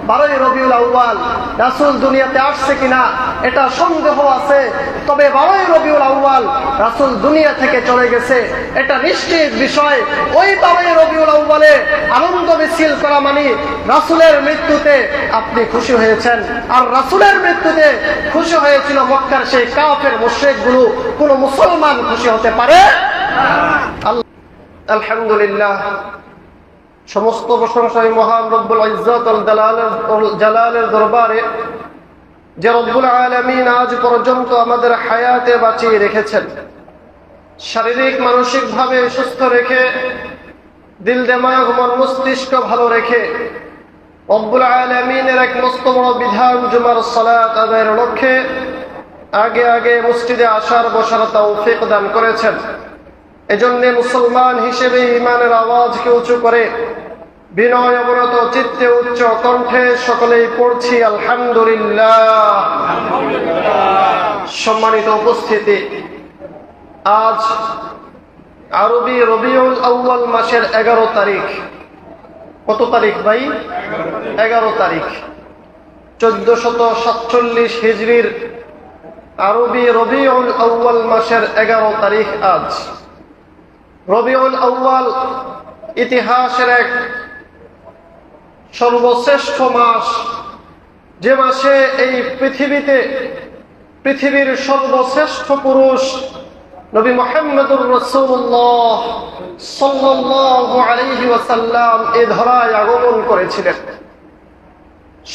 12ই রবিউল আউয়াল রাসূল দুনিয়াতে আসছে কিনা এটা সন্দেহ আছে, তবে 12ই রবিউল আউয়াল রাসূল দুনিয়া থেকে চলে গেছে এটা নিশ্চিত বিষয়। ওই 12ই রবিউল আউয়ালে আনন্দ মিছিল করা মানে রাসূলের মৃত্যুতে আপনি খুশি হয়েছেন, আর রাসূলের মৃত্যুতে খুশি হয়েছিল মক্কার সেই কাফের মুশরিকগুলো। কোন মুসলমান খুশি হতে পারে? আলহামদুলিল্লাহ, সমস্ত প্রশংসাই মহান রব্বুল ইজ্জত ওয়াল জালালের দরবারে, যে রব্বুল আলামিন আজ পর্যন্ত আমাদের হায়াতে বাঁচিয়ে রেখেছেন, শারীরিক মানসিক ভাবে সুস্থ রেখে, দিল দিমাগ মন মস্তিষ্ক ভালো রেখে রব্বুল আলামিনের এক মস্ত বড় বিধান জুমার সালাত আদায়ের লক্ষ্যে আগে আগে মসজিদে আসার বসার তৌফিক দান করেছেন। এজন্য মুসলমান হিসেবে ঈমানের আওয়াজকে উঁচু করে বিনয় অবনত চিত্তে উচ্চ কণ্ঠে সকলেই পড়ছি আলহামদুলিল্লাহ। সম্মানিত উপস্থিতি, আজ আরবি রবিউল আউয়াল মাসের 11 তারিখ। কত তারিখ ভাই? 11 তারিখ। 1447 হিজরির আরবি রবিউল আউয়াল মাসের 11 তারিখ আজ। রবিউল আউয়াল ইতিহাসের এক সর্বশ্রেষ্ঠ মাস, যে মাসে এই পৃথিবীর সর্বশ্রেষ্ঠ পুরুষ নবী মুহাম্মদুর রাসূলুল্লাহ সাল্লাল্লাহু আলাইহি ওয়াসাল্লাম এই ধরায় আগমন করেছিলেন।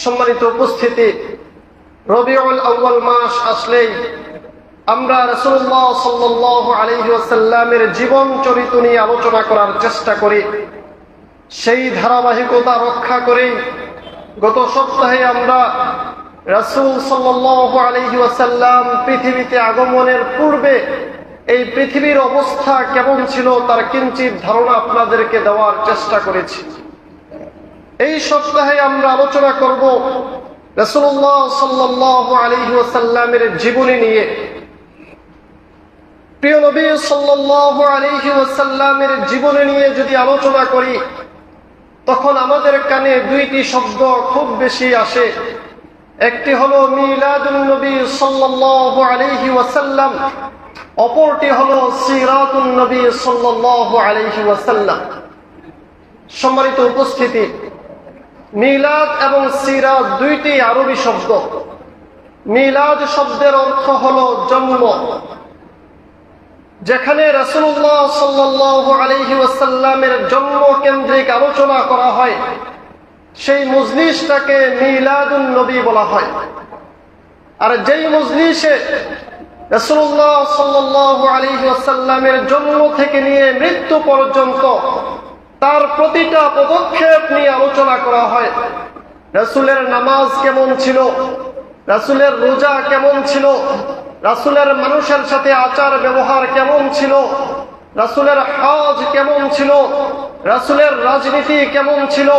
সম্মানিত উপস্থিতি, রবিউল আউয়াল মাস আসলেই আমরা রাসূলুল্লাহ সাল্লাল্লাহু আলাইহি ওয়াসাল্লামের জীবন চরিত্র নিয়ে আলোচনা করার চেষ্টা করি। সেই ধারাবাহিকতা রক্ষা করে গত সপ্তাহে আমরা রাসূল সাল্লাল্লাহু আলাইহি ওয়াসাল্লাম পৃথিবীতে আগমনের পূর্বে এই পৃথিবীর অবস্থা কেমন ছিল তার কিঞ্চিত ধারণা আপনাদেরকে দেওয়ার চেষ্টা করেছি। এই সপ্তাহে আমরা আলোচনা করব রাসূলুল্লাহ সাল্লাল্লাহু আলাইহি ওয়াসাল্লামের জীবনী নিয়ে। প্রিয় নবী সাল্লাল্লাহু আলাইহি ওয়াসাল্লামের জীবনী নিয়ে যদি আলোচনা করি, তখন আমাদের কানে দুইটি শব্দ খুব বেশি আসে। একটি হলো মিলাদুন নবী সাল্লাল্লাহু আলাইহি ওয়াসাল্লাম, অপরটি হলো সিরাতুন নবী সাল্লাল্লাহু আলাইহি ওয়াসাল্লাম। সম্মানিত উপস্থিতি, মিলাদ এবং সিরাত দুইটি আরবি শব্দ। মিলাদ শব্দের অর্থ হলো জন্ম। যেখানে রাসূলুল্লাহ সাল্লাল্লাহু আলাইহি ওয়াসাল্লামের জন্ম কেন্দ্রিক আলোচনা করা হয়, সেই মজলিসটাকে মিলাদুন নবী বলা হয়। আর যেই মজলিসে রাসূলুল্লাহ সাল্লাল্লাহু আলাইহি ওয়াসাল্লামের জন্ম থেকে নিয়ে মৃত্যু পর্যন্ত তার প্রতিটা পদক্ষেপ নিয়ে আলোচনা করা হয়। রাসূলের নামাজ কেমন ছিল, রাসূলের রোজা কেমন ছিল, রাসূলের মানুষের সাথে আচার ব্যবহার কেমন ছিল, রাসূলের হজ কেমন ছিল, রাসূলের রাজনীতি কেমন ছিল,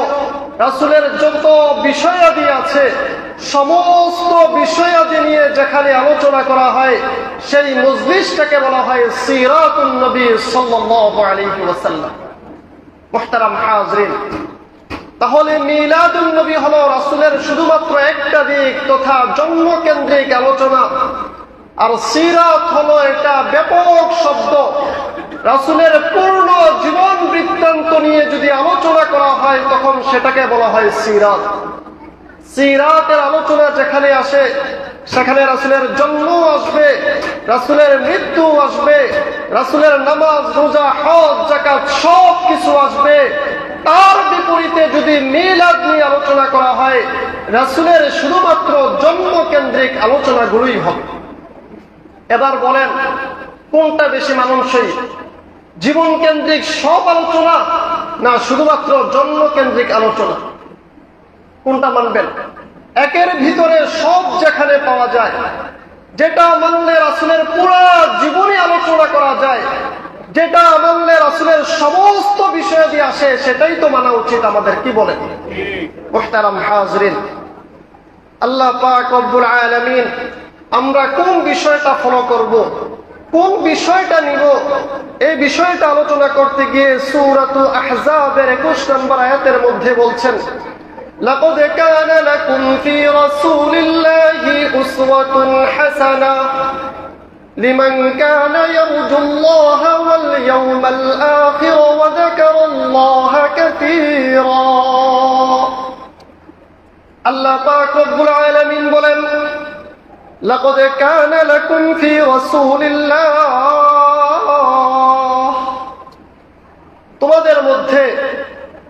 রাসূলের যত বিষয়াদি আছে সমস্ত বিষয়াদি নিয়ে যেখানে আলোচনা করা হয়, সেই মজলিসটাকে বলা হয় সিরাতুন নবী সাল্লাল্লাহু আলাইহি ওয়াসাল্লাম। মুহতারাম হাজরিন, তাহলে মিলাদুন নবী হলো রাসূলের শুধুমাত্র একটা দিক তথা জন্মকেন্দ্রিক আলোচনা, আর সিরাত হলো এটা ব্যাপক শব্দ। রাসূলের পূর্ণ জীবন বৃত্তান্ত নিয়ে যদি আলোচনা করা হয় তখন সেটাকে বলা হয় সিরাত। সিরাতের আলোচনা যেখানে আসে সেখানে রাসূলের জন্ম আসবে, রাসূলের মৃত্যু আসবে, রাসূলের নামাজ রোজা হজ যাকাত সব কিছু আসবে। তার বিপরীতে যদি মিলাদ নিয়ে আলোচনা করা হয়, রাসূলের শুধুমাত্র জন্মকেন্দ্রিক আলোচনাগুলোই হবে। এবার বলেন কোনটা বেশি মানানসই, জীবন কেন্দ্রিক সব আলোচনা না শুধুমাত্র জন্মকেন্দ্রিক আলোচনা? কোনটা মানবেন? একের ভিতরে সব যেখানে পাওয়া যায়, যেটা মানলে রাসূলের পুরো জীবনী আলোচনা করা যায়, যেটা মানলে রাসূলের সমস্ত বিষয় দিয়ে আসে, সেটাই তো মানা উচিত আমাদের। কি বলেন মুহতারাম হাজরিন? আল্লাহ পাক রব্বুল আলামিন আমরা কোন বিষয়টা ফলো করব, কোন বিষয়টা নিব, এই বিষয়টা আলোচনা করতে গিয়ে সূরাতুল আহজাবের 21 নম্বর আয়াতের মধ্যে বলছেন, لقد كان لكم في رسول الله أسوة حسنة لمن كان يرجو الله واليوم الآخر وذكر الله كثيرا الله পাক রব্বুল আলামিন বলেন لقد كان لكم في رسول الله তোমাদের মধ্যে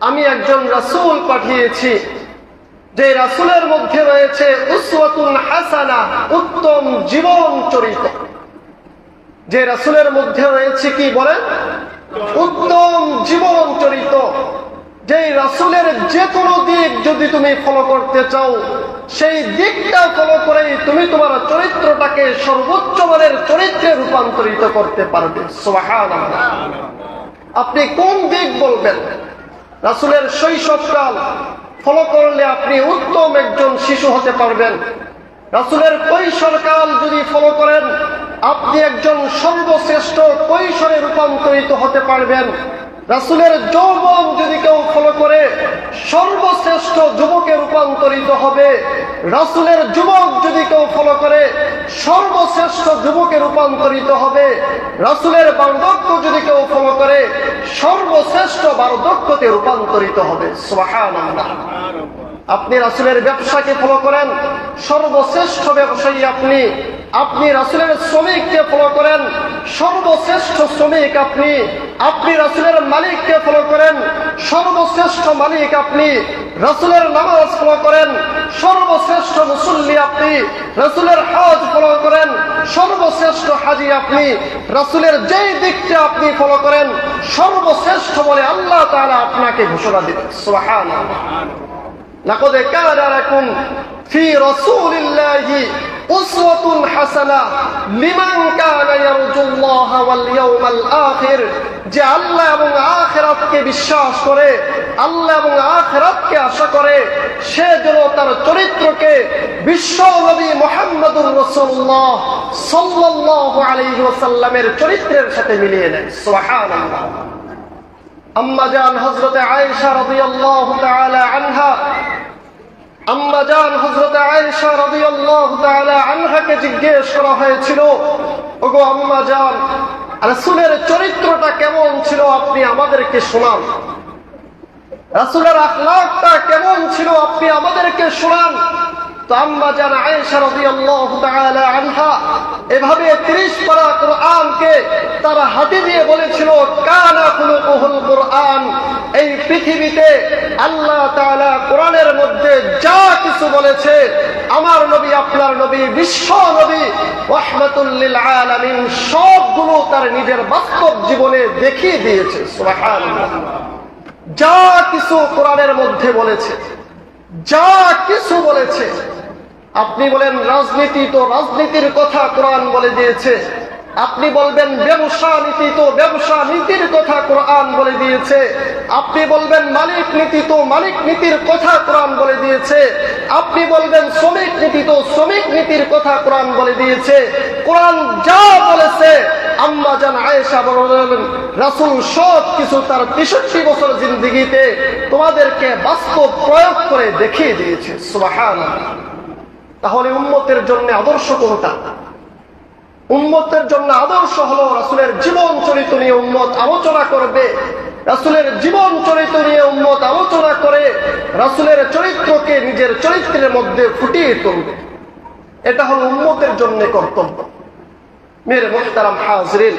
আমি একজন রাসূল পাঠিয়েছি যে রাসূলের মধ্যে রয়েছে উসওয়াতুন হাসানা উত্তম জীবন চরিত্র যে রাসূলের মধ্যে রয়েছে কি বলেন উত্তম জীবন চরিত্র যে রাসূলের যে কোনো দিক যদি তুমি ফলো করতে চাও সেই দিকটা ফলো করেই তুমি তোমার চরিত্রটাকে সর্বোচ্চ মানের চরিত্রে রূপান্তরিত করতে পারবে সুবহানাল্লাহ আপনি কোন দিক বলবেন রাসূলের শৈশবকাল ফলো করলে আপনি উত্তম একজন শিশু হতে পারবেন রাসূলের কৈশোরকাল যদি ফলো করেন আপনি একজন সর্বশ্রেষ্ঠ কৈশোরে রূপান্তরিত হতে পারবেন রাসূলের যৌবন যদি কেউ ফলো করে সর্বশ্রেষ্ঠ যুবকে রূপান্তরিত হবে রাসূলের যুবক যদি কেউ ফলো করে সর্বশ্রেষ্ঠ যুবকে রূপান্তরিত হবে রাসূলের বার্ধক্য যদি কেউ ফলো করে সর্বশ্রেষ্ঠ বার্ধক্যতে রূপান্তরিত হবে সুবহানাল্লাহ আপনি রাসূলের ব্যবসাকে ফলো করেন সর্বশ্রেষ্ঠ ব্যবসায়ী আপনি আপনি রাসূলের শ্রমিককে ফলো করেন সর্বশ্রেষ্ঠ শ্রমিক আপনি আপনি রাসূলের মালিককে ফলো করেন সর্বশ্রেষ্ঠ মালিক আপনি রাসূলের নামাজ ফলো করেন সর্বশ্রেষ্ঠ মুসল্লি আপনি রাসূলের হজ ফলো করেন সর্বশ্রেষ্ঠ হাজী আপনি রাসূলের যেই দিকটা আপনি ফলো করেন সর্বশ্রেষ্ঠ বলে আল্লাহ তাআলা আপনাকে ঘোষণা দিবেন সুবহানাল্লাহ لقد كان لكم في رسول الله أسوة حسنة لمن كان يرجو الله واليوم الآخر যে আল্লাহ এবং আখিরাতকে বিশ্বাস করে আল্লাহ এবং আখিরাতকে আশা করে সে যেন তার চরিত্রকে বিশ্ব নবী মুহাম্মদুর রাসূলুল্লাহ সাল্লাল্লাহু আলাইহি ওয়াসাল্লামের চরিত্রের সাথে মিলিয়ে নেয় সুবহানাল্লাহ আম্মা জান হযরত আয়েশা রাদিয়াল্লাহু তাআলা আনহা আম্মা জান হযরত আয়েশা রাদিয়াল্লাহু তাআলা আনহাকে জিজ্ঞেস করা হয়েছিল ওগো আম্মা জান রাসূলের চরিত্রটা কেমন ছিল আপনি আমাদেরকে শোনান রাসূলের আখলাকটা কেমন ছিল আপনি আমাদেরকে শোনান তো আম্মা জান আয়েশা রাদিয়াল্লাহু তাআলা আনহা এভাবে 30 পারা কোরআনকে তার হাতে দিয়ে বলেছিল কানা খুলুকুল কোরআন এই পৃথিবীতে আল্লাহ তাআলা কোরআনের মধ্যে যা কিছু বলেছে আমার নবী আপনার নবী বিশ্ব নবী রাহমাতুল লিল আলামিন সবগুলো তার নিজের বাস্তব জীবনে দেখিয়ে দিয়েছে সুবহানাল্লাহ যা কিছু কোরআনের মধ্যে বলেছে যা কিছু বলেছে আপনি বলেন রাজনীতি তো রাজনীতির কথা কোরআন বলে দিয়েছে আপনি বলবেন ব্যবসা নীতি তো ব্যবসা নীতির কথা কোরআন বলে দিয়েছে আপনি বলবেন মালিক নীতি তো মালিক নীতির কথা কোরআন বলে দিয়েছে আপনি বলবেন শ্রমিক নীতি তো শ্রমিক নীতির কথা কোরআন বলে দিয়েছে কোরআন যা বলেছে আম্মা জান আয়েশা বলেন রাসূল সব কিছু তার 63 বছর জিন্দেগিতে তোমাদেরকে বাস্তব প্রয়োগ করে দেখিয়ে দিয়েছে সুবহানাল্লাহ তাহলে উম্মতের জন্য আদর্শ কোনটা উম্মতের জন্য আদর্শ হলো রাসূলের জীবন চরিত্র নিয়ে উম্মত আলোচনা করবে রাসূলের জীবন চরিত্র নিয়ে উম্মত আলোচনা করে রাসূলের চরিত্রকে নিজের চরিত্রের মধ্যে ফুটিয়ে তুলবে এটা হলো উম্মতের জন্য কর্তব্য মেরে মুহতারাম হাজরিন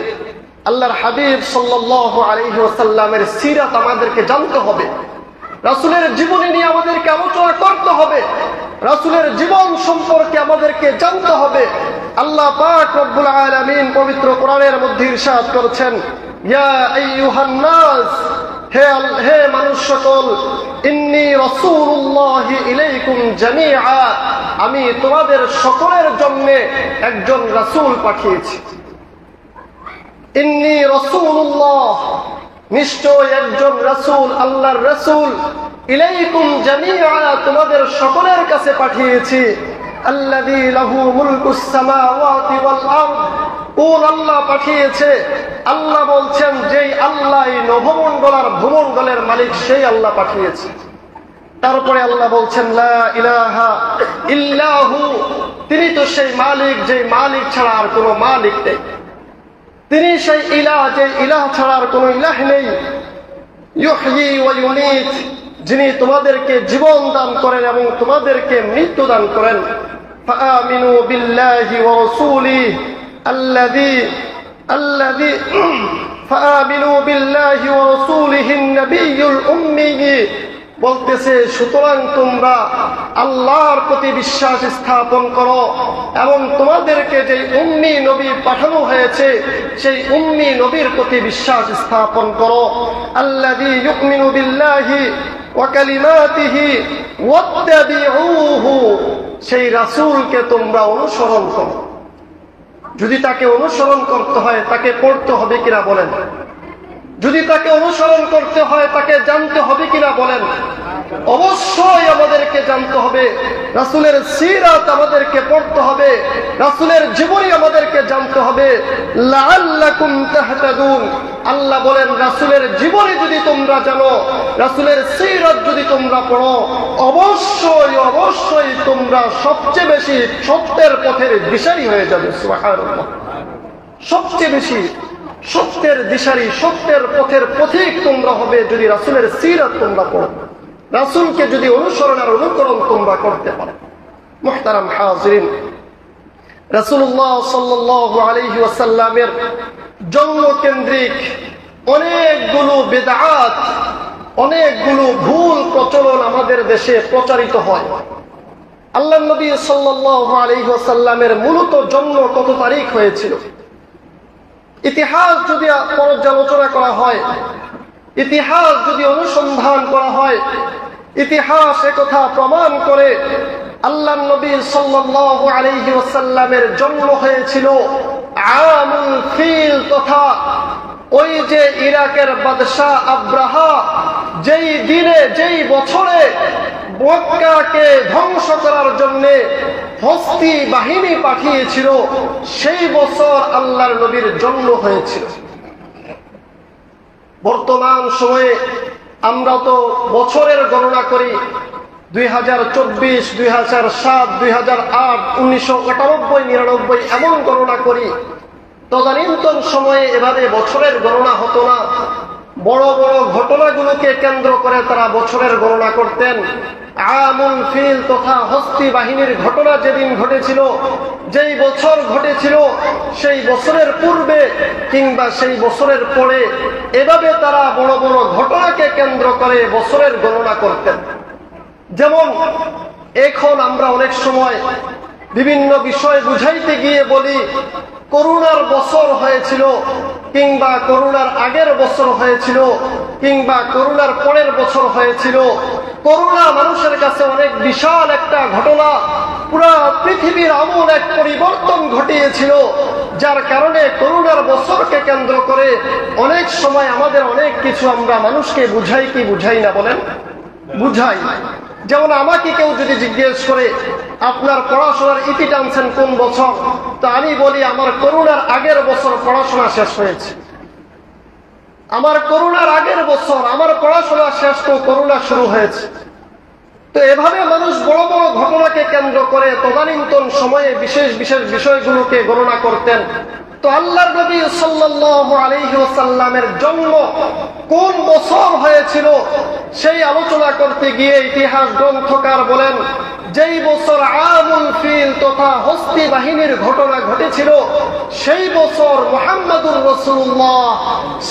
আল্লাহর হাবিব সাল্লাল্লাহু আলাইহি ওয়াসাল্লামের সিরাত আমাদেরকে জানতে হবে রাসূলের জীবনী নিয়ে আমাদেরকে আলোচনা করতে হবে রাসূলের জীবন সম্পর্কে আমাদেরকে জানতে হবে আল্লাহ পাক রব্বুল আলামিন পবিত্র কোরআনের মধ্যে ইরশাদ করেছেন ইয়া আইয়ুহান নাস হে মানুষ সকল ইন্নী রাসূলুল্লাহি ইলাইকুম জামিআ আমি তোমাদের সকলের জন্য একজন রাসূল পাঠিয়েছি ইন্নী রাসূলুল্লাহ নিশ্চয় একজন রাসূল আল্লাহর রাসূল ইলাইকুম জামিআ তোমাদের সকলের কাছে পাঠিয়েছি আল্লাযী লাহু মুলকুস সামাওয়াতি ওয়াল আরদ কোন আল্লাহ পাঠিয়েছে আল্লাহ বলছেন যেই আল্লাহ নভমণ্ডল আর ভূমণ্ডলের মালিক সেই আল্লাহ পাঠিয়েছে তারপরে আল্লাহ বলছেন লা ইলাহা ইল্লাহু, তিনি তো সেই মালিক যে মালিক ছাড়া আর কোনো মালিক নেই। তিনি সেই ইলাহ যে ইলাহ ছাড়া আর কোনো ইলাহ নেই। ইউহয়ী ওয়া ইউমীত, যিনি তোমাদেরকে জীবন দান করেন এবং তোমাদেরকে মৃত্যু দান করেন। ফাআমিনু বিল্লাহি ওয়া রাসূলিহি আল্লাযী ফাআমিনু বিল্লাহি ওয়া রাসূলিহি আন-নাবিয়্যুল উম্মি, বলতেছে সুতরাং তোমরা আল্লাহর প্রতি বিশ্বাস স্থাপন করো এবং তোমাদেরকে যে উম্মি নবী পাঠানো হয়েছে সেই উম্মি নবীর প্রতি বিশ্বাস স্থাপন করো। আল্লাযী ইউমিনু বিল্লাহি ওয়া কালিমাতিহি ওয়াত্তাবিউহু, সেই রাসূলকে তোমরা অনুসরণ করো। যদি তাকে অনুসরণ করতে হয় তাকে পড়তে হবে কিনা বলেন? যদি তাকে অনুসরণ করতে হয় তাকে জানতে হবে কিনা বলেন? অবশ্যই আমাদেরকে জানতে হবে। রাসূলের সিরাত আমাদেরকে পড়তে হবে, রাসূলের জীবনী আমাদেরকে জানতে হবে। লাআল্লাকুম তাহতাদুন, আল্লাহ বলেন রাসূলের জীবনী যদি তোমরা জানো, রাসূলের সিরাত যদি তোমরা পড়ো, অবশ্যই অবশ্যই তোমরা সবচেয়ে বেশি সত্যের পথের দিশারি হয়ে যাবে। সুবহানাল্লাহ। সবচেয়ে বেশি সত্যের দিশারি, সত্যের পথের পথিক তোমরা হবে যদি রাসূলের সিরাত তোমরা পড়ো, রাসূলকে যদি অনুসরণ আর অনুকরণ তোমরা করতে পারো। মুহতারাম হাজিরিন, রাসূলুল্লাহ সাল্লাল্লাহু আলাইহি ওয়াসাল্লামের জন্মকেন্দ্রিক অনেকগুলো বিদআত, অনেকগুলো ভুল প্রচলন আমাদের দেশে প্রচারিত হয়। আল্লাহর নবী সাল্লাল্লাহু আলাইহি ওয়াসাল্লামের মূলত জন্ম কত তারিখ হয়েছিল? ইতিহাস যদি পর্যালোচনা করা হয়, ইতিহাস যদি অনুসন্ধান করা হয়, ইতিহাস একথা প্রমাণ করে আল্লাহর নবী সাল্লাল্লাহু আলাইহি ওয়াসাল্লামের জন্ম হয়েছিল আমুল ফিল, তথা ওই যে ইরাকের বাদশাহ আব্রাহা যেই দিনে যেই বছরে মক্কাকে ধ্বংস করার জন্য হস্তি বাহিনী পাঠিয়েছিল, সেই বছর আল্লাহর নবীর জন্ম হয়েছিল। বর্তমান সময়ে আমরা তো বছরের গণনা করি 2024, 2007, 2008, 1998, 99 এমন গণনা করি। তদানীন্তন সময়ে এভাবে বছরের গণনা হতো না। বড় বড় ঘটনাগুলোকে কেন্দ্র করে তারা বছরের গণনা করতেন। আমুল ফিল তথা হস্তি বাহিনীর ঘটনা যেদিন ঘটেছিল, যেই বছর ঘটেছিল, সেই বছরের পূর্বে কিংবা সেই বছরের পরে, এভাবে তারা বড় বড় ঘটনাকে কেন্দ্র করে বছরের গণনা করতেন। যেমন এখন আমরা অনেক সময় বিভিন্ন বিষয় বুঝাইতে গিয়ে বলি করোনার বছর হয়েছিল, কিংবা করোনার আগের বছর হয়েছিল, কিংবা করোনার পরের বছর হয়েছিল। করোনা মানুষের কাছে অনেক বিশাল একটা ঘটনা, পুরা পৃথিবীর আমূল এক পরিবর্তন ঘটিয়েছিল, যার কারণে করোনার বছরকে কেন্দ্র করে অনেক সময় আমাদের অনেক কিছু আমরা মানুষকে বুঝাই কি বুঝাই না বলেন? বুঝাই। যেমন আমাকে কেউ যদি জিজ্ঞেস করে আপনার পড়াশোনার ইতি টানছেন কোন বছর, তো আমি বলি আমার করোনার আগের বছর পড়াশোনা শেষ হয়েছে। আমার করোনার আগের বছর আমার পড়াশোনা শেষ, তো করোনা শুরু হয়েছে। তো এভাবে মানুষ বড় বড় ঘটনাকে কেন্দ্র করে তদানীন্তন সময়ে বিশেষ বিশেষ বিষয়গুলোকে গণনা করতেন। তো আল্লাহর নবী সাল্লাল্লাহু আলাইহি ওয়াসাল্লামের জন্ম কোন বছর হয়েছিল সেই আলোচনা করতে গিয়ে ইতিহাস গ্রন্থকার বলেন যেই বছর আমুল ফিল তথা হস্তি বাহিনীর ঘটনা ঘটেছিল, সেই বছর মুহাম্মদুর রাসূলুল্লাহ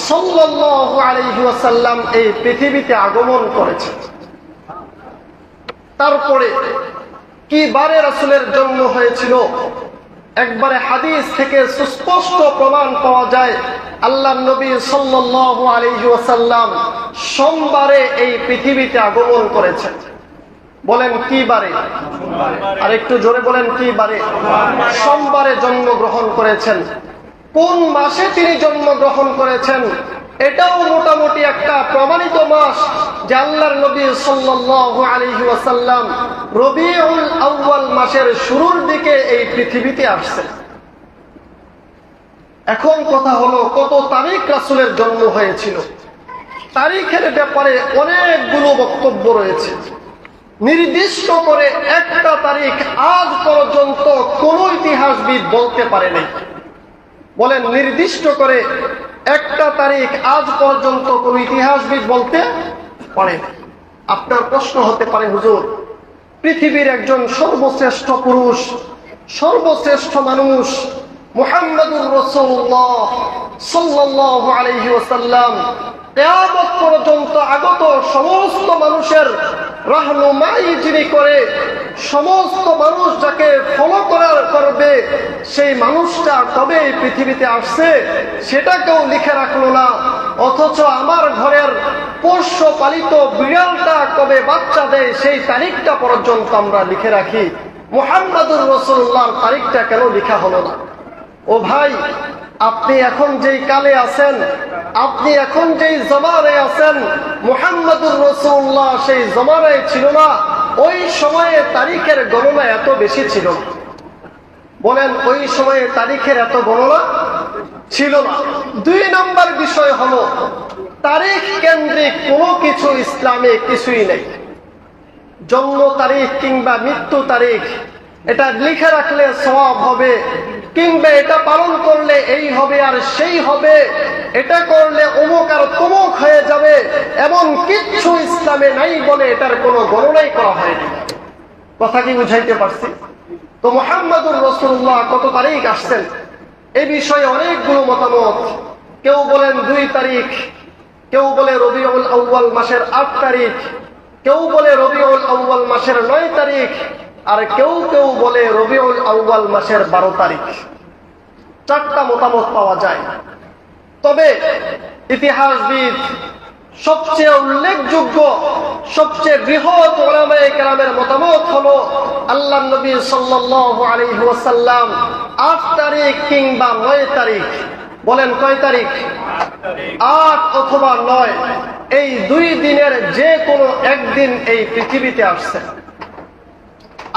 সাল্লাল্লাহু আলাইহি ওয়াসাল্লাম এই পৃথিবীতে আগমন করেছেন। তারপরে কি বারে রাসূলের জন্ম হয়েছিল? একবারে হাদিস থেকে সুস্পষ্ট প্রমাণ পাওয়া যায়। আল্লাহর নবী সাল্লাল্লাহু আলাইহি ওয়াসাল্লাম সোমবারে এই পৃথিবীতে আগমন করেছেন। বলেন কি বারে? আর একটু জোরে বলেন কি বারে? সোমবারে জন্মগ্রহণ করেছেন। কোন মাসে তিনি জন্মগ্রহণ করেছেন এটাও মোটামুটি একটা প্রমাণিত মাস, যে আল্লাহর নবী সাল্লাল্লাহু আলাইহি ওয়াসাল্লাম রবিউল আউয়াল মাসের শুরুর দিকে এই পৃথিবীতে আসছেন। এখন কথা হলো কত তারিখ রাসূলের জন্ম হয়েছিল? তারিখের ব্যাপারে অনেকগুলো বক্তব্য রয়েছে। নির্দিষ্ট করে একটা তারিখ আজ পর্যন্ত কোন ইতিহাসবিদ বলতে পারে নাই। বলেন, নির্দিষ্ট করে একটা তারিখ আজ পর্যন্ত কোন ইতিহাসবিদ বলতে পারে না। আপনার প্রশ্ন হতে পারে, হুজুর, পৃথিবীর একজন সর্বশ্রেষ্ঠ পুরুষ, সর্বশ্রেষ্ঠ মানুষ মুহাম্মদুর রাসূলুল্লাহ সাল্লাল্লাহু আলাইহি ওয়াসাল্লাম কিয়ামত পর্যন্ত আগত সমস্ত মানুষের রাহনুমাই যিনি করে, সমস্ত মানুষ যাকে ফলো করবে, সেই মানুষটা কবে এই পৃথিবীতে আসছে সেটা কেউ লিখে রাখলো না। অথচ আমার ঘরের পোষ্য পালিত বিড়ালটা কবে বাচ্চা দেয় সেই তারিখটা পর্যন্ত আমরা লিখে রাখি। মুহাম্মদুর রাসূলুল্লাহর তারিখটা কেন লেখা হলো না? ও ভাই, আপনি এখন যেই কালে আছেন, আপনি এখন যেই জমানায় আছেন, মুহাম্মদুর রাসূলুল্লাহ সেই জমানায় ছিল না। ওই সময়ে তারিখের গণনা এত বেশি ছিল না। বলেন, ওই সময়ে তারিখের এত গণনা ছিল না। 2 নম্বর বিষয় হলো, তারিখ কেন্দ্রিক কোনো কিছু ইসলামে কিছুই নেই। জন্ম তারিখ কিংবা মৃত্যু তারিখ এটা লিখে রাখলে সওয়াব হবে, কিংবা এটা পালন করলে এই হবে আর সেই হবে, এটা করলে অমুক আর তমুক হয়ে যাবে, এমন কিচ্ছু ইসলামে নাই বলে এটার কোনো গণনাই করা হয়নি। কথা কি বুঝাইতে পারছি? তো মুহাম্মদুর রাসূলুল্লাহ কত তারিখ আসছেন এই বিষয়ে অনেকগুলো মতামত। কেউ বলেন 2 তারিখ, কেউ বলে রবিউল আউয়াল মাসের 8 তারিখ, কেউ বলে রবিউল আউয়াল মাসের 9 তারিখ, আর কেউ কেউ বলে রবিউল আউয়াল মাসের 12 তারিখ। 4টা মতামত পাওয়া যায়। তবে ইতিহাসবিদ সবচেয়ে উল্লেখযোগ্য, সবচেয়ে বৃহৎ উলামায়ে কেরামের মতামত হলো আল্লাহর নবী সাল্লাল্লাহু আলাইহি ওয়াসাল্লাম 8 তারিখ কিংবা 9 তারিখ। বলেন, কয় তারিখ? 8 অথবা 9, এই 2 দিনের যে কোনো একদিন এই পৃথিবীতে আসছে।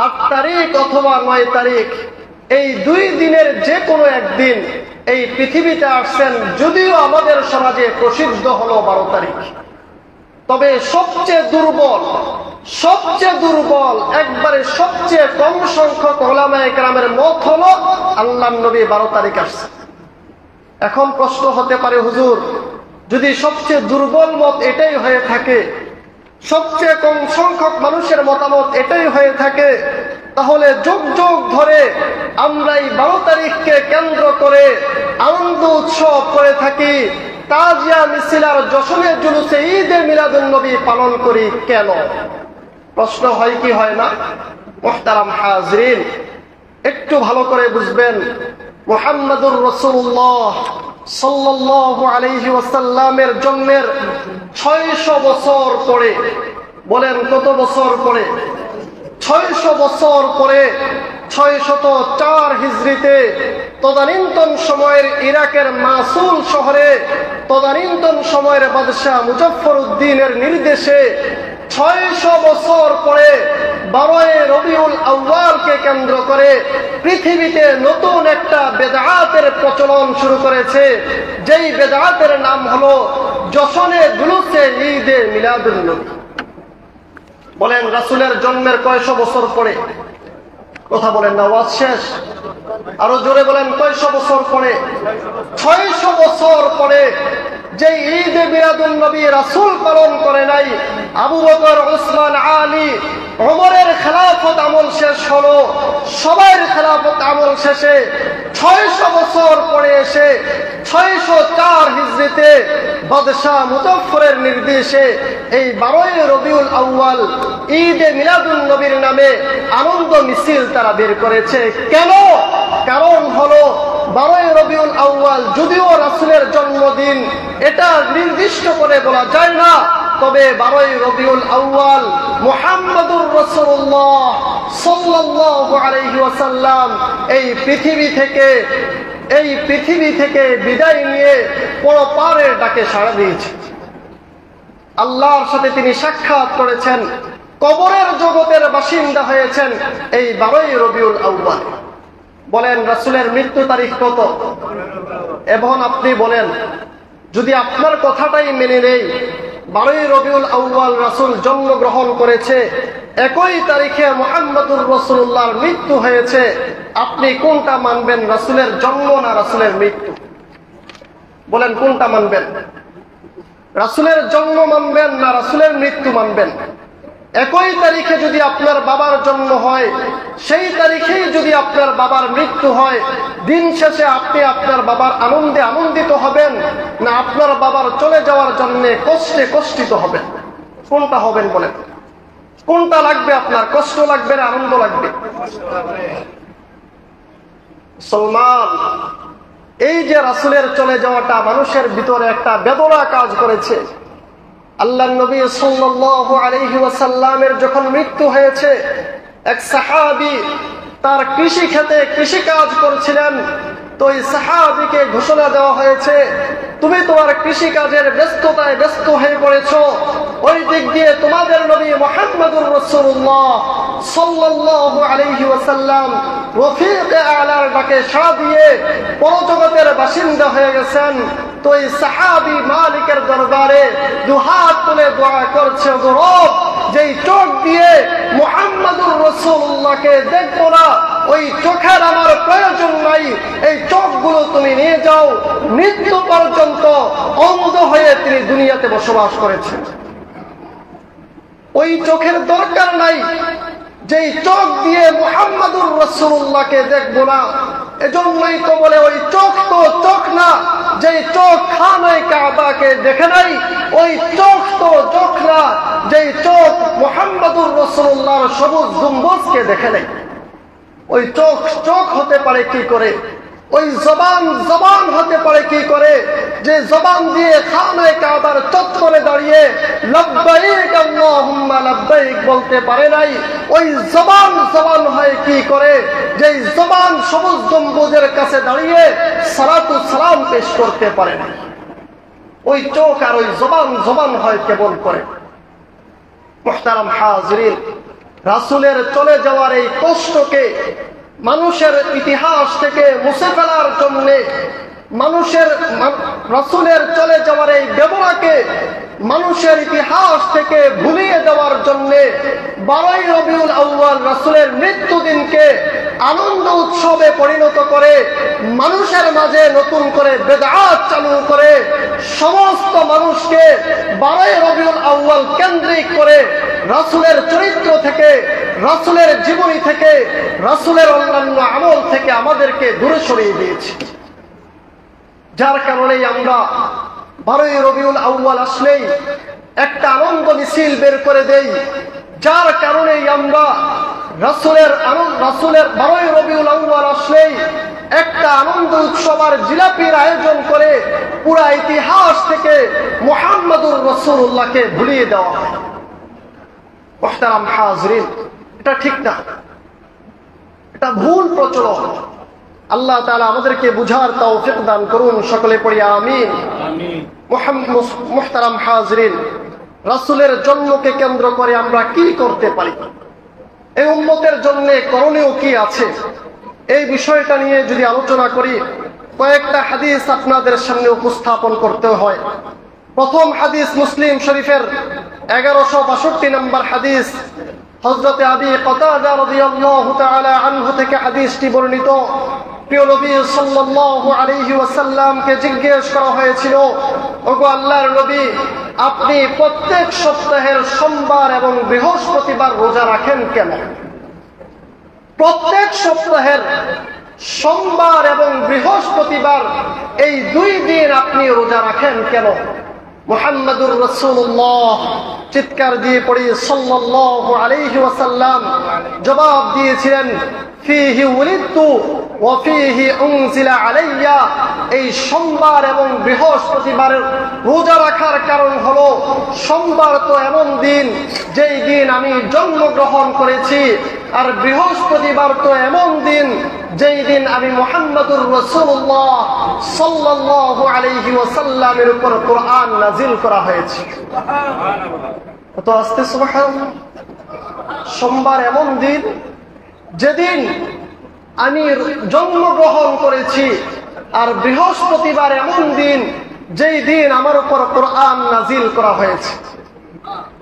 8 তারিখ অথবা 9 তারিখ, এই 2 দিনের যে কোনো একদিন এই পৃথিবীতে আসছেন। যদিও আমাদের সমাজে প্রসিদ্ধ হলো 12 তারিখ, তবে সবচেয়ে দুর্বল একবারে সবচেয়ে কম সংখ্যক উলামায়ে কেরামের মত হলো আল্লাহর নবী 12 তারিখ আসছে। এখন প্রশ্ন হতে পারে, হুজুর, যদি সবচেয়ে দুর্বল মত এটাই হয়ে থাকে, সবচেয়ে কম সংখ্যক মানুষের মতামত এটাই হয়ে থাকে, তাহলে যুগ যুগ ধরে আমরা এই 12 তারিখকে কেন্দ্র করে আনন্দ উৎসব করে থাকি, তাজিয়া মিছিল আর জশনের জুলুসে ঈদে মিলাদুন নবী পালন করি কেন? প্রশ্ন হয় কি হয় না? মুহতারাম হাজরিন, একটু ভালো করে বুঝবেন, মুহাম্মদুর রাসূলুল্লাহ সাল্লাল্লাহু আলাইহি ওয়াসাল্লামের জন্মের 600 বছর পরে, বলেন কত বছর পরে? 600 বছর পরে 604 হিজরিতে তদানীন্তন সময়ের ইরাকের মাসুল শহরে তদানীন্তন সময়ের বাদশাহ মুজফফর উদ্দিনের নির্দেশে 600 বছর পরে 12 রবিউল আউয়ালকে কেন্দ্র করে পৃথিবীতে নতুন একটা বেদআতের প্রচলন শুরু করেছে, যেই বেদআতের নাম হলো জশনে জুলুসে ঈদে মিলাদুন নবী। বলেন, রাসূলের জন্মের কয়শো বছর পরে? কথা বলেন না, ওয়াজ শেষ। আরো জোরে বলেন, কয়শো বছর পরে? 600 বছর পরে। যে ঈদে মিলাদুন নবী রাসূল পালন করে নাই, আবু বকর, উসমান, আলী, ওমরের খেলাফত আমল শেষ হলো, সবার খেলাফত আমল শেষে 600 বছর পরে এসে 604 হিজরিতে বাদশাহ মুজফফরের নির্দেশে এই 12 রবিউল আউয়াল ঈদে মিলাদুন নবীর নামে আনন্দ মিছিল তারা বের করেছে। কেন? কারণ হলো 12 রবিউল আউয়াল যদিও রাসূলের জন্মদিন, এটা নির্দিষ্ট করে বলা যায় না, তবে 12 রবিউল আউয়াল মুহাম্মদুর রাসূলুল্লাহ সাল্লাল্লাহু আলাইহি ওয়াসাল্লাম এই পৃথিবী থেকে বিদায় নিয়ে পরপারের ডাকে সাড়া দিয়েছে। আল্লাহর সাথে তিনি সাক্ষাৎ করেছেন, কবরের জগতের বাসিন্দা হয়েছেন এই 12 রবিউল আউয়াল। বলেন, রাসূলের মৃত্যু তারিখ কত? এখন আপনি বলেন, যদি আপনার কথাটাই মেনে নেই 12 রবিউল আউয়াল রাসূল জন্মগ্রহণ করেছে, একই তারিখে মুহাম্মদুর রাসূলুল্লাহর মৃত্যু হয়েছে, আপনি কোনটা মানবেন, রাসূলের জন্ম না রাসূলের মৃত্যু? বলেন কোনটা মানবেন? রাসূলের জন্ম মানবেন না রাসূলের মৃত্যু মানবেন? একই তারিখে যদি আপনার বাবার জন্ম হয়, সেই তারিখেই যদি আপনার বাবার মৃত্যু হয়, দিন শেষে আপনি আপনার বাবার আনন্দে আনন্দিত হবেন না আপনার বাবার চলে যাওয়ার জন্য কষ্টে কষ্টিত হবেন? কোনটা হবেন বলেন? কোনটা লাগবে আপনার? কষ্ট লাগবে না আনন্দ লাগবে? মুসলমান, এই যে রাসূলের চলে যাওয়াটা মানুষের ভিতরে একটা বেদনা কাজ করেছে। আল্লাহর নবী সাল্লাল্লাহু আলাইহি ওয়াসাল্লামের যখন মৃত্যু হয়েছে, এক সাহাবী তার কৃষি ক্ষেতে কৃষি কাজ করছিলেন, তো এই সাহাবীকে ঘোষণা দেওয়া হয়েছে, তুমি তোমার কৃষি কাজের ব্যস্ততায় ব্যস্ত হয়ে পড়েছো, ওই দিক দিয়ে তোমাদের নবী মুহাম্মদুর রাসূলুল্লাহ সাল্লাল্লাহু আলাইহি ওয়াসাল্লাম রফিকে আলার ডাকে সাড়া দিয়ে পরজগতের বাসিন্দা হয়ে গেছেন। তো এই সাহাবী মালিকের দরবারে দুহাত তুলে দোয়া করছে, রব, যেই চোখ দিয়ে মুহাম্মদুর রাসূলুল্লাহকে দেখবো না, ওই চোখের আমার প্রয়োজন নাই, এই চোখগুলো তুমি নিয়ে যাও। মৃত্যু পর্যন্ত অন্ধ হয়ে তিনি দুনিয়াতে বসবাস করেছেন। ওই চোখের দরকার নাই, যেই চোখ দিয়ে মুহাম্মদুর রাসূলুল্লাহকে দেখবো না। এজন্যই তো বলে ওই চোখ তো চোখ না, যেই চোখ খানায়ে কাবাকে দেখে নাই, ওই চোখ তো চোখ না, যেই চোখ মুহাম্মদুর রাসূলুল্লাহর সবুজ গম্বুজকে দেখে নাই। ওই চোখ চোখ হতে পারে কি করে? ওই জবান জবান হতে পারে কি করে, যে জবান দিয়ে খানায়ে কাবার চত্বরে দাঁড়িয়ে লব্বাইক আল্লাহুম্মা লব্বাইক বলতে পারে নাই? ওই জবান জবান হয় কি করে, যে জবান সবুজ গম্বুজের কাছে দাঁড়িয়ে সালাতু সালাম পেশ করতে পারে না? ওই চোখ আর ওই জবান জবান হয় কেবল করে। মুহতারাম হাজিরিন, রাসূলের চলে যাওয়ার এই কষ্টকে মানুষের ইতিহাস থেকে মুছে ফেলার জন্য, মানুষের রাসূলের চলে যাওয়ার এই বেদনাকে মানুষের ইতিহাস থেকে ভুলিয়ে দেওয়ার জন্য 12 রবিউল আউয়াল রাসূলের মৃত্যুদিনকে আনন্দ উৎসবে পরিণত করে মানুষের মাঝে নতুন করে বেদআত চালু করে সমস্ত মানুষকে 12 রবিউল আউয়াল কেন্দ্রিক করে রাসূলের চরিত্র থেকে, রাসূলের জীবনী থেকে, রাসূলের অন্যান্য আমল থেকে আমাদেরকে দূরে সরিয়ে দিয়েছে। যার কারণেই আমরা 12 রবিউল আউয়াল আসলেই একটা আনন্দ মিছিল বের করে দেই। যার কারণেই আমরা রাসূলের 12 রবিউল আউয়াল আসলেই একটা আনন্দ উৎসব আর জিলাপির আয়োজন করে পুরা ইতিহাস থেকে মুহাম্মদুর রাসূলুল্লাহকে ভুলিয়ে দেওয়া হয়। মুহতারাম হাজিরিন, এটা ঠিক না, এটা ভুল প্রচলন। আল্লাহ তাআলা আমাদেরকে বুঝার তৌফিক দান করুন, সকলে পড়ি আমিন। মুহতারাম হাজিরিন, রাসূলের জন্মকে কেন্দ্র করে আমরা কি করতে পারি, এই উম্মতের জন্য করণীয় কি আছে, এই বিষয়টা নিয়ে যদি আলোচনা করি, কয়েকটা হাদিস আপনাদের সামনে উপস্থাপন করতে হয়। প্রথম হাদিস মুসলিম শরীফের 1162 নম্বর হাদিস, হযরত আবী কাতাদা রাদিয়াল্লাহু তাআলা আনহু থেকে হাদিসটি বর্ণিত। প্রিয় নবী সাল্লাল্লাহু আলাইহি ওয়াসাল্লামকে জিজ্ঞেস করা হয়েছিল, ওগো আল্লাহর নবী, আপনি প্রত্যেক সপ্তাহের সোমবার এবং বৃহস্পতিবার রোজা রাখেন কেন? প্রত্যেক সপ্তাহের সোমবার এবং বৃহস্পতিবার এই 2 দিন আপনি রোজা রাখেন কেন? মুহাম্মদুর রাসূলুল্লাহ চিৎকার দিয়ে পড়ি সাল্লাল্লাহু আলাইহি ওয়াসাল্লাম জবাব দিয়েছিলেন, ফীহি উলিদতু ওয়া ফীহি উনজিলা আলাইয়া। এই সোমবার এবং বৃহস্পতিবারের রোজা রাখার কারণ হলো, সোমবার তো এমন দিন যেই দিন আমি জন্মগ্রহণ করেছি, আর বৃহস্পতিবার তো এমন দিন যেই দিন আমি মুহাম্মদুর রাসূলুল্লাহ সাল্লাল্লাহু আলাইহি ওয়াসাল্লামের উপর কোরআন নাজিল করা হয়েছে। তো আস্তে সুবহানাল্লাহ, সোমবার এমন দিন যেদিন আমি জন্মগ্রহণ করেছি, আর বৃহস্পতিবার এমন দিন যেই দিন আমার উপর কোরআন নাজিল করা হয়েছে।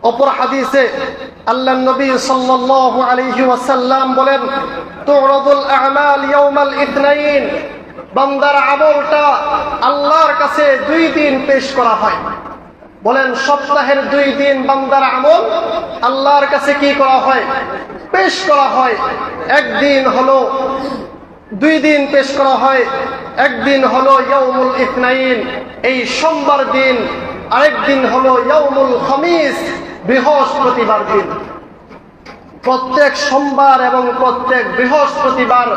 অপর হাদিসে আল্লাহর নবী সাল্লাল্লাহু আলাইহি ওয়াসাল্লাম বলেন, তুরাদুল আ'মাল ইয়াউমাল ইথনাইন, বান্দার আমলটা আল্লাহর কাছে 2 দিন পেশ করা হয়। বলেন, সপ্তাহের 2 দিন বান্দার আমল আল্লাহর কাছে কি করা হয়? পেশ করা হয়। একদিন হলো 2 দিন পেশ করা হয়। একদিন হলো ইয়াউমুল ইথনাইন, এই সোমবার দিন, আরেকদিন হলো ইয়াউমুল খামিস, বৃহস্পতিবার দিন। প্রত্যেক সোমবার এবং প্রত্যেক বৃহস্পতিবার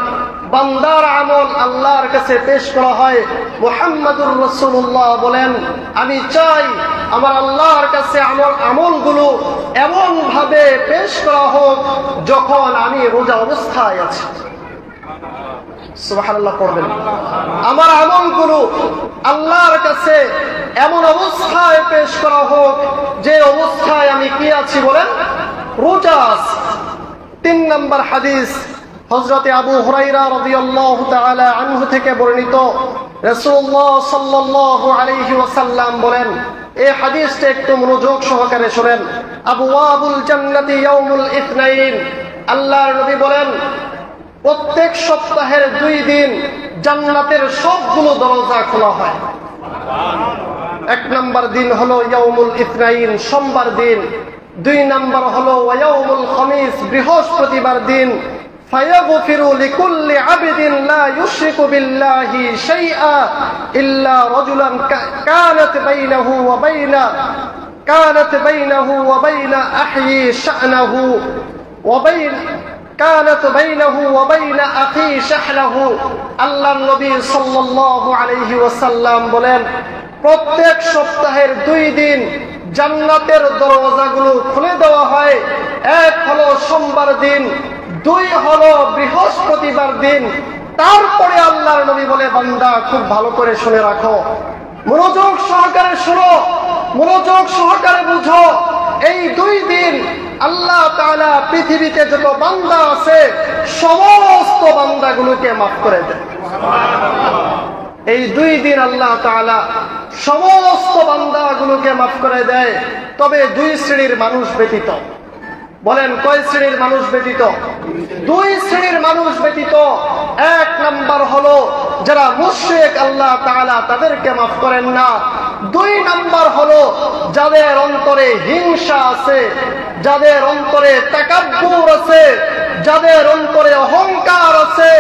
বান্দার আমল আল্লাহর কাছে পেশ করা হয়। মুহাম্মদুর রাসূলুল্লাহ বলেন, আমি চাই আমার আল্লাহর কাছে আমলগুলো এমন ভাবে পেশ করা হোক যখন আমি রোজা অবস্থায় আছি। সুবহানাল্লাহ পড়বেন। আমার আমলগুলো আল্লাহর কাছে এমন অবস্থায় পেশ করা হোক যে অবস্থায় আমি কি আছি? বলেন, রোজা আছি। 3 নম্বর হাদিস হযরত আবু হুরায়রা রাদিয়াল্লাহু তাআলা আনহু থেকে বর্ণিত, রাসূলুল্লাহ সাল্লাল্লাহু আলাইহি ওয়াসাল্লাম বলেন, এই হাদিসটা একটু মনোযোগ সহকারে শুনেন। আবওয়াবুল জান্নাতি ইয়াউমুল ইথনাইন, আল্লাহর নবী বলেন, প্রত্যেক সপ্তাহের 2 দিন জান্নাতের সবগুলো দরজা খোলা হয়। 1 নম্বর দিন হলো ইয়াউমুল ইথনাইন, সোমবার দিন। 2 নম্বর হলো ইয়াউমুল খামিস, বৃহস্পতিবার দিন। ফায়াগফিরু লিকুল্লি আবদিন লা ইউশরিকু বিল্লাহি শাইআ ইল্লা রাজুলান কানাত বাইনাহু ওয়া বাইনা আহয়ি শা'নাহু কানাত বাইনাহু ওয়া বাইনা আখি শাহলাহু। আল্লাহর নবী সাল্লাল্লাহু আলাইহি ওয়াসাল্লাম বলেন, প্রত্যেক সপ্তাহের 2 দিন জান্নাতের দরজাগুলো খুলে দেওয়া হয়। 1 হলো সোমবার দিন, 2 হলো বৃহস্পতিবার দিন। তারপরে আল্লাহর নবী বলে, বান্দা খুব ভালো করে শুনে রাখো, মনোযোগ সহকারে শোনো, মনোযোগ সহকারে বুঝো। এই 2 দিন আল্লাহ তাআলা পৃথিবীতে যত বান্দা আছে সমস্ত বান্দাগুলোকে মাফ করে দেন। এই 2 দিন আল্লাহ তাআলা সমস্ত বান্দাগুলোকে মাফ করে দেয়, তবে 2 শ্রেণীর মানুষ ব্যতীত। বলেন, কয় শ্রেণীর মানুষ ব্যতীত? 2 শ্রেণীর মানুষ ব্যতীত। 1 নাম্বার হলো যারা মুশরিক, আল্লাহ তাআলা তাদেরকে মাফ করেন না। 2 নাম্বার হলো যাদের অন্তরে হিংসা আছে, যাদের অন্তরে তাকাব্বুর আছে, যাদের অন্তরে অহংকার আছে,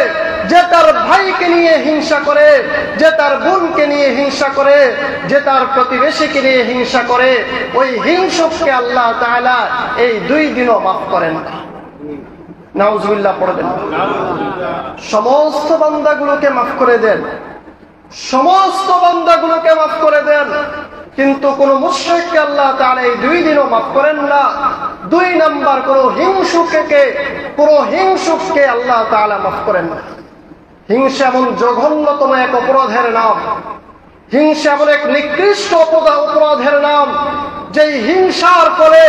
যে তার ভাইকে নিয়ে হিংসা করে, যে তার বোনকে নিয়ে হিংসা করে, যে তার প্রতিবেশীকে নিয়ে হিংসা করে, ওই হিংসককে আল্লাহ তাআলা এই 2 দিনও মাফ করেন না। নাউজুবিল্লাহ পড়বেন। সমস্ত বান্দাগুলোকে মাফ করে দেন, সমস্ত বান্দাগুলোকে মাফ করে দেন, কিন্তু কোন মুশরিককে আল্লাহ তাআলা এই 2 দিনও মাফ করেন না। 2 নাম্বার, কোন হিংসুককে আল্লাহ তাআলা মাফ করেন না। হিংসা এমন জঘন্যতম এক অপরাধের নাম, হিংসা এমন এক নিকৃষ্ট অপরাধের নাম, যে হিংসার ফলে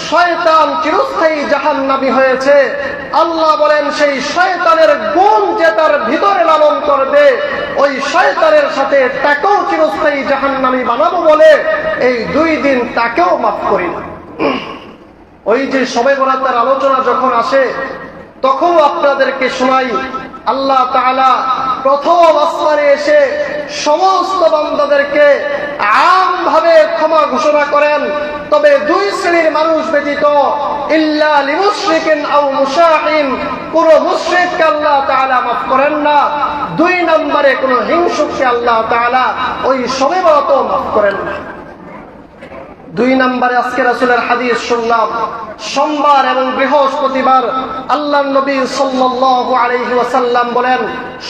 শয়তান চিরস্থায়ী জাহান্নামী হয়েছে। আল্লাহ বলেন, সেই শয়তানের গুণ যে তার ভিতরে লালন করবে, ওই শয়তানের সাথে তাকেও চিরস্থায়ী জাহান্নামী বানাবো বলে এই 2 দিন তাকেও মাফ করি না। ওই যে শবে বরাতের আলোচনা যখন আসে তখন আপনাদেরকে শোনাই, আল্লাহ তাআলা প্রথম আসমানে এসে সমস্ত বান্দাদেরকে আমভাবে ক্ষমা ঘোষণা করেন, তবে 2 শ্রেণীর মানুষ ব্যতীত, ইল্লা লিমুশরিকিন আও মুশাহিন, কোন মুশরিককে আল্লাহ তাআলা মাফ করেন না। 2 নম্বরে কোন হিংসুককে আল্লাহ তাআলা ওই শবে বরাতও মাফ করেন না। 2 নম্বরে আজকে রাসূলের হাদিস শুনলাম, সোমবার এবং বৃহস্পতিবার আল্লাহর নবী সাল্লাল্লাহু আলাইহি ওয়াসাল্লাম বলেন,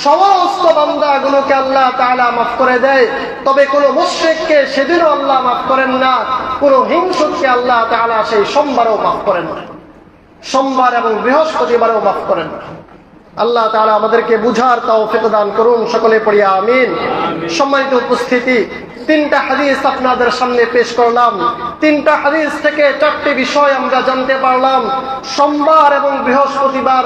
সমস্ত বান্দাগুলোকে আল্লাহ তাআলা মাফ করে দেয়, তবে কোন মুশরিককে সেদিনও আল্লাহ মাফ করেন না, কোন হিংসুককে আল্লাহ তাআলা সেই সোমবারও মাফ করেন না, সোমবার এবং বৃহস্পতিবারও মাফ করেন না। আল্লাহ তাআলা আমাদেরকে বুঝার তৌফিক দান করুন, সকলে পড়ি আমিন। সম্মানিত উপস্থিতি, তিনটা হাদিস আপনাদের সামনে পেশ করলাম। তিনটা হাদিস থেকে চারটি বিষয় আমরা জানতে পারলাম। সোমবার এবং বৃহস্পতিবার,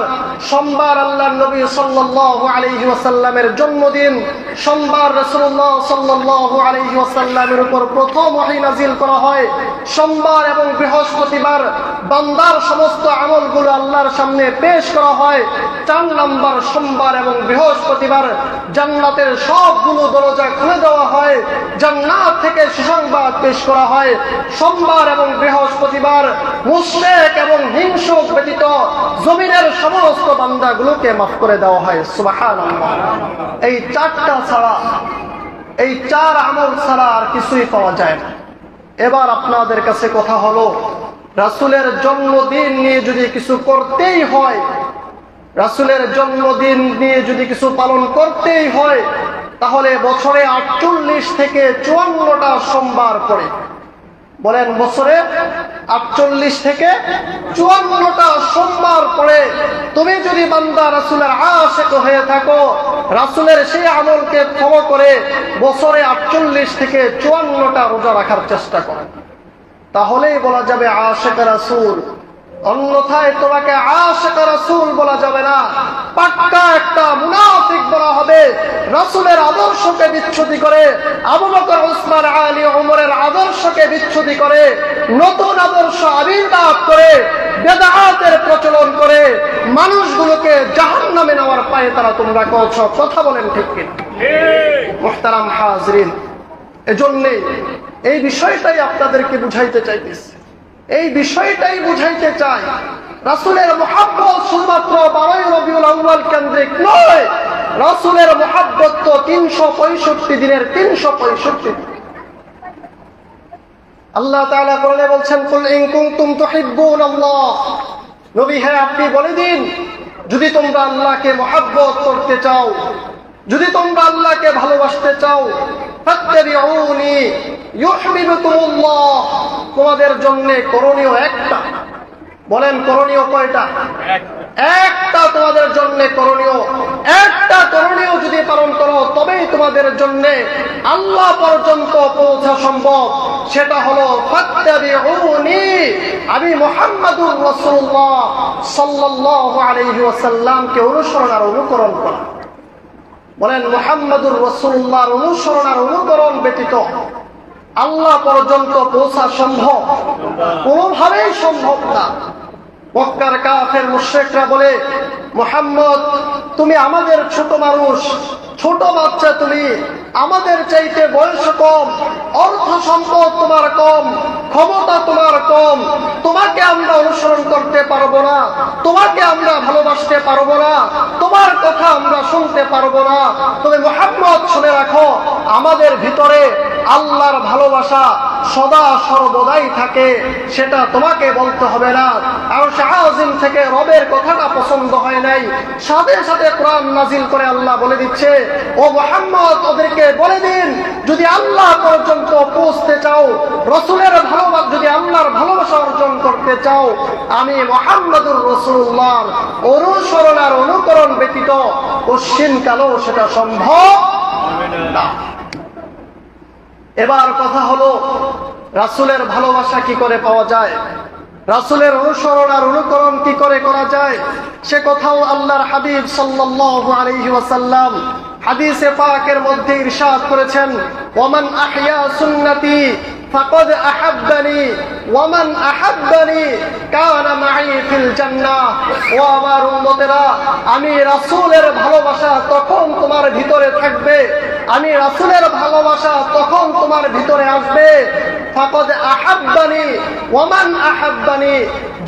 সোমবার আল্লাহর নবী সাল্লাল্লাহু আলাইহি ওয়াসাল্লামের জন্মদিন, সোমবার রাসূলুল্লাহ সাল্লাল্লাহু আলাইহি ওয়াসাল্লামের উপর প্রথম ওহী নাযিল করা হয়। সোমবার এবং বৃহস্পতিবার বান্দার সমস্ত আমলগুলো আল্লাহর সামনে পেশ করা হয়। 4 নম্বর, সোমবার এবং বৃহস্পতিবার জান্নাতের সবগুলো দরজা খুলে দেওয়া হয়, জান্নাত থেকে সুসংবাদ পেশ করা হয়। সোমবার এবং বৃহস্পতিবার মুশরিক এবং হিংসুক ব্যতীত জমিনের সমস্ত বান্দাগুলোকে মাফ করে দেওয়া হয়। সুবহানাল্লাহ। এই চারটা ছাড়া, এই 4 আমল ছাড়া আর কিছুই পাওয়া যায় না। এবার আপনাদের কাছে কথা হলো, রাসূলের জন্মদিন নিয়ে যদি কিছু করতেই হয়, রাসূলের জন্মদিন নিয়ে যদি কিছু পালন করতেই হয়, তাহলে বছরে 48 থেকে 54টা সোমবার পড়ে। বলেন, বছরে 48 থেকে 54টা সোমবার পড়ে তুমি যদি বান্দা রাসূলের আশিক হয়ে থাকো, রাসূলের সেই আমলকে ফলো করে বছরে 48 থেকে 54টা রোজা রাখার চেষ্টা করো, তাহলেই বলা যাবে আশিক রাসূল। অন্যথায় তোমাকে আশিক রাসূল বলা যাবে না, পাক্কা একটা মুনাফিক বলা হবে। রাসূলের আদর্শকে বিচ্যুতি করে, আবু বকর, উসমান, আলী, ওমরের আদর্শকে বিচ্যুতি করে, নতুন আদর্শ আবির্ভাব করে, বেদাতের প্রচলন করে মানুষগুলোকে জাহান্নামে নেওয়ার পায়ে তারা তোমরা করছো। কথা বলেন ঠিক কিনা? মুহতারাম হাজরিন, এজন্যে এই বিষয়টাই আপনাদেরকে বুঝাইতে চাইতেছি, এই বিষয়টাই বুঝাইতে চাই। রাসূলের মুহাব্বত শুধুমাত্র 12 রবিউল আউয়াল কেন্দ্রিক নয়, রাসূলের মুহাব্বত তো 365 দিনের 365 দিন। আল্লাহ তাআলা কোরআনে বলছেন, কুল ইন কুনতুম তুহিব্বুনাল্লাহ, নবী হ্যাঁ আপনি বলে দিন, যদি তোমরা আল্লাহকে মুহাব্বত করতে চাও, যদি তোমরা আল্লাহকে ভালোবাসতে চাও, ফাত্তাবিউনি ইউহিব্বুকুমুল্লাহ, তোমাদের জন্য করণীয় একটা। বলেন, করণীয় কয়টা? একটা তোমাদের জন্য করণীয়, একটা করণীয় যদি পালন করো তবেই তোমাদের জন্য আল্লাহ পর্যন্ত পৌঁছা সম্ভব। সেটা হলো ফাত্তাবিউনি, আমি মুহাম্মাদুর রাসূলুল্লাহ সাল্লাল্লাহু আলাইহি ওয়াসাল্লামকে অনুসরণ আর অনুকরণ করা। বলেন, মুহাম্মাদুর রাসূলুল্লাহর অনুসরণ আর অনুকরণ ব্যতীত আল্লাহ পর্যন্ত পৌঁছা সম্ভব? কোনোভাবেই সম্ভব না। মক্কার কাফের মুশরিকরা বলে, মুহাম্মদ তুমি আমাদের ছোট মানুষ, ছোট বাচ্চা, তুমি আমাদের চাইতে বয়স কম, অর্থ সম্পদ তোমার কম, ক্ষমতা তোমার কম, তোমাকে আমরা অনুসরণ করতে পারবো না, তোমাকে আমরা ভালোবাসতে পারবো না, তোমার কথা আমরা শুনতে পারবো না। তবে মুহাম্মদ শুনে রাখো, আমাদের ভিতরে আল্লাহর ভালোবাসা সদা সর্বদাই থাকে, সেটা তোমাকে বলতে হবে না। আরশ আজিম থেকে রবের কথাটা পছন্দ হয় নাই, সাথে সাথে কোরআন নাজিল করে আল্লাহ বলে দিচ্ছে, ও মুহাম্মদ ওদেরকে বলে দিন, যদি আল্লাহ পর্যন্ত পৌঁছতে চাও, রাসূলের ভালোবাসা, যদি আল্লাহর ভালোবাসা অর্জন করতে চাও, আমি মুহাম্মাদুর রাসূলুল্লাহর অনুসরণ আর অনুকরণ ব্যতীত কশিনকালেও সেটা সম্ভব না। এবার কথা হলো, রাসূলের ভালোবাসা কি করে পাওয়া যায়, রাসূলের অনুসরণ আর অনুকরণ কি করে করা যায়, সে কথাও আল্লাহর হাবিব সাল্লাল্লাহু আলাইহি ওয়াসাল্লাম হাদিসে পাকের মধ্যে ইরশাদ করেছেন, ওয়ামান আহইয়া সুন্নতি ফাকাদ আহাব্বানি ওয়ামান আহাব্বানি কানা মাই ফিল জান্নাহ। ও আমার উম্মতেরা, আমি রাসূলের ভালোবাসা তখন তোমার ভিতরে থাকবে, আমি রাসূলের ভালোবাসা তখন তোমার ভিতরে আসবে, ফাকাদ আহাব্বানি ওয়ামান আহাব্বানি,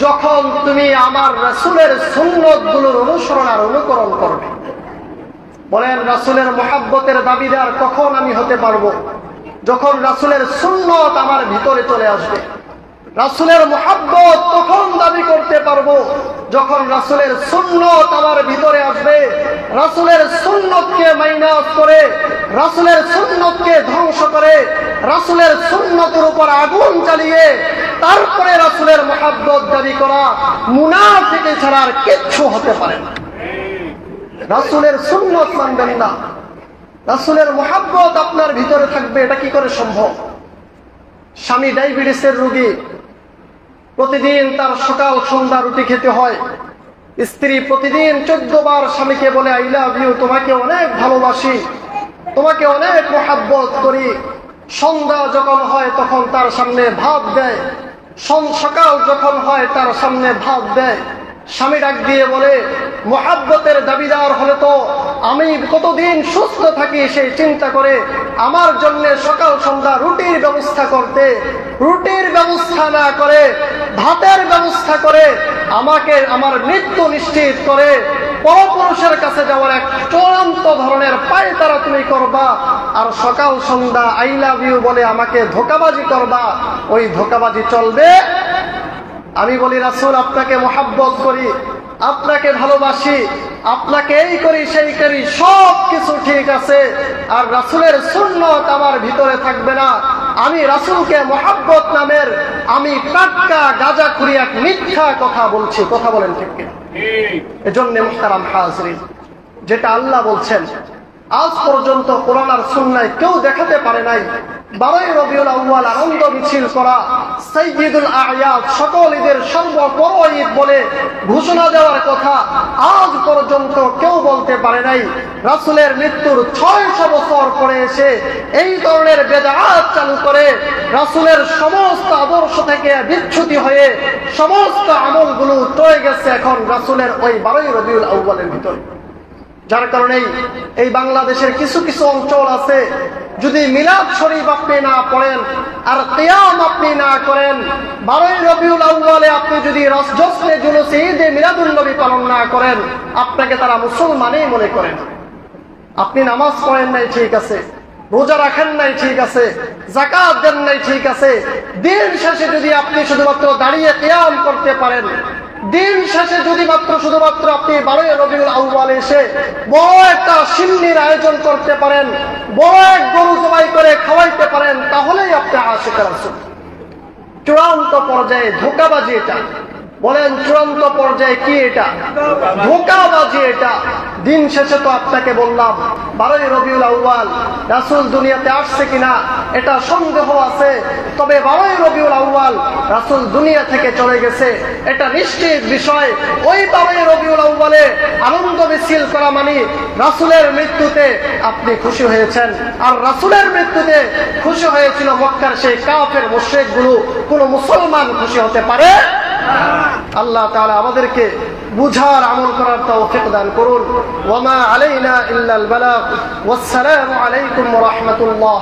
যখন তুমি আমার রাসূলের সুন্নতগুলোর অনুসরণ আর অনুকরণ করবে। বলেন, রাসূলের মুহাব্বতের দাবিদার কখন আমি হতে পারবো? যখন রাসূলের সুন্নত আমার ভিতরে চলে আসবে। রাসূলের মুহাব্বত তখন দাবি করতে পারবো যখন রাসূলের সুন্নত আমার ভিতরে আসবে। রাসূলের সুন্নতকে মাইনাস করে, রাসূলের সুন্নতকে ধ্বংস করে, রাসূলের সুন্নতের উপর আগুন চালিয়ে তারপরে রাসূলের মুহাব্বত দাবি করা মুনাফিক ছাড়া আর কিচ্ছু হতে পারে না। রাসূলের সুন্নত মানবেন না, রাসূলের মুহাব্বত আপনার ভিতরে থাকবে, এটা কি করে সম্ভব? স্বামী ডায়াবেটিসের রোগী, প্রতিদিন তার সকাল সন্ধ্যা রুটি খেতে হয়। স্ত্রী প্রতিদিন 14 বার স্বামীকে বলে আই লাভ ইউ, তোমাকে অনেক ভালোবাসি, তোমাকে অনেক মুহাব্বত করি। সন্ধ্যা যখন হয় তখন তার সামনে ভাত দেয়, সকাল যখন হয় তার সামনে ভাত দেয়। স্বামী ডাক দিয়ে বলে, মুহাব্বতের দাবিদার হলে তো আমি কতদিন সুস্থ থাকি সেই চিন্তা করে আমার জন্য সকাল সন্ধ্যা রুটির ব্যবস্থা করতে, রুটির ব্যবস্থা না করে ভাতের ব্যবস্থা করে আমাকে আমার মৃত্যু নিশ্চিত করে পরপুরুষের কাছে যাওয়ার এক চূড়ান্ত ধরনের পায়তারা তুমি করবা, আর সকাল সন্ধ্যা আই লাভ ইউ বলে আমাকে ধোঁকাবাজি করবা। ওই ধোঁকাবাজি চলবে? আমি বলি, রাসূল আপনাকে মুহাব্বত করি, আপনাকে ভালোবাসি, আপনাকে এই করি সেই করি, সব কিছু ঠিক আছে, আর রাসূলের সুন্নাত আমার ভিতরে থাকবে না। আমি রাসূলকে মুহাব্বত নামের আমি টাটকা গাঁজাখুরি এক মিথ্যা কথা বলছি। কথা বলেন ঠিক কিনা? এজন্য মুহতারাম হাজরিন, যেটা আল্লাহ বলছেন আজ পর্যন্ত কোরআন আর সুন্নায় কেউ দেখাতে পারে নাই। 12 রবিউল আউয়াল আনন্দ মিছিল করা, সাইয়্যিদুল আ'য়াদ সকল ঈদের সর্ববড় ঈদ বলে ঘোষণা দেওয়ার কথা আজ পর্যন্ত কেউ বলতে পারে নাই। রাসূলের মৃত্যুর 600 বছর পরে এসে এই ধরনের বেদাত চালু করে রাসূলের সমস্ত আদর্শ থেকে বিচ্যুতি হয়ে সমস্ত আমলগুলো চলে গেছে এখন রাসূলের ওই 12 রবিউল আউয়ালের ভিতরে। যার কারণে এই বাংলাদেশের কিছু কিছু অঞ্চল আছে, যদি মিলাদ শরীফ আপনি না পড়েন আর কিয়াম আপনি না করেন, 12 রবিউল আউয়ালে আপনি যদি জশ্নে জুলুসে ঈদে মিলাদুন নবী পালন না করেন, আপনাকে তারা মুসলমানই মনে করেন। আপনি নামাজ পড়েন নাই ঠিক আছে, রোজা রাখেন নাই ঠিক আছে, যাকাত দেন নাই ঠিক আছে, দিন শেষে যদি আপনি শুধুমাত্র দাঁড়িয়ে কিয়াম করতে পারেন, দিন শেষে যদি মাত্র শুধুমাত্র আপনি 12 রবিউল আউয়ালে এসে বড় একটা সিন্নির আয়োজন করতে পারেন, বড় এক গরু জবাই করে খাওয়াইতে পারেন, তাহলেই আপনি আশিক রাসূল। চূড়ান্ত পর্যায়ে ধোঁকাবাজি এটা। বলেন চূড়ান্ত পর্যায়ে কি এটা? ধোঁকাবাজি এটা। দিন শেষে তো আপনাকে বললাম 12 রবিউল আউয়াল রাসূল দুনিয়াতে আসছে কিনা এটা সন্দেহ আছে, তবে 12 রবিউল আউয়াল রাসূল দুনিয়া থেকে চলে গেছে এটা নিশ্চিত বিষয়। ওই 12 রবিউল আউয়ালে আনন্দ মিছিল করা মানে রাসূলের মৃত্যুতে আপনি খুশি হয়েছেন, আর রাসূলের মৃত্যুতে খুশি হয়েছিল মক্কার সেই কাফের মুশরিকগুলো। কোন মুসলমান খুশি হতে পারে? আল্লাহ তাআলা আমাদেরকে বুঝার আমল করার তৌফিক দান করুন। ওয়া মা আলাইনা ইল্লাল বালাগ। ওয়াসসালামু আলাইকুম ওয়া রাহমাতুল্লাহ।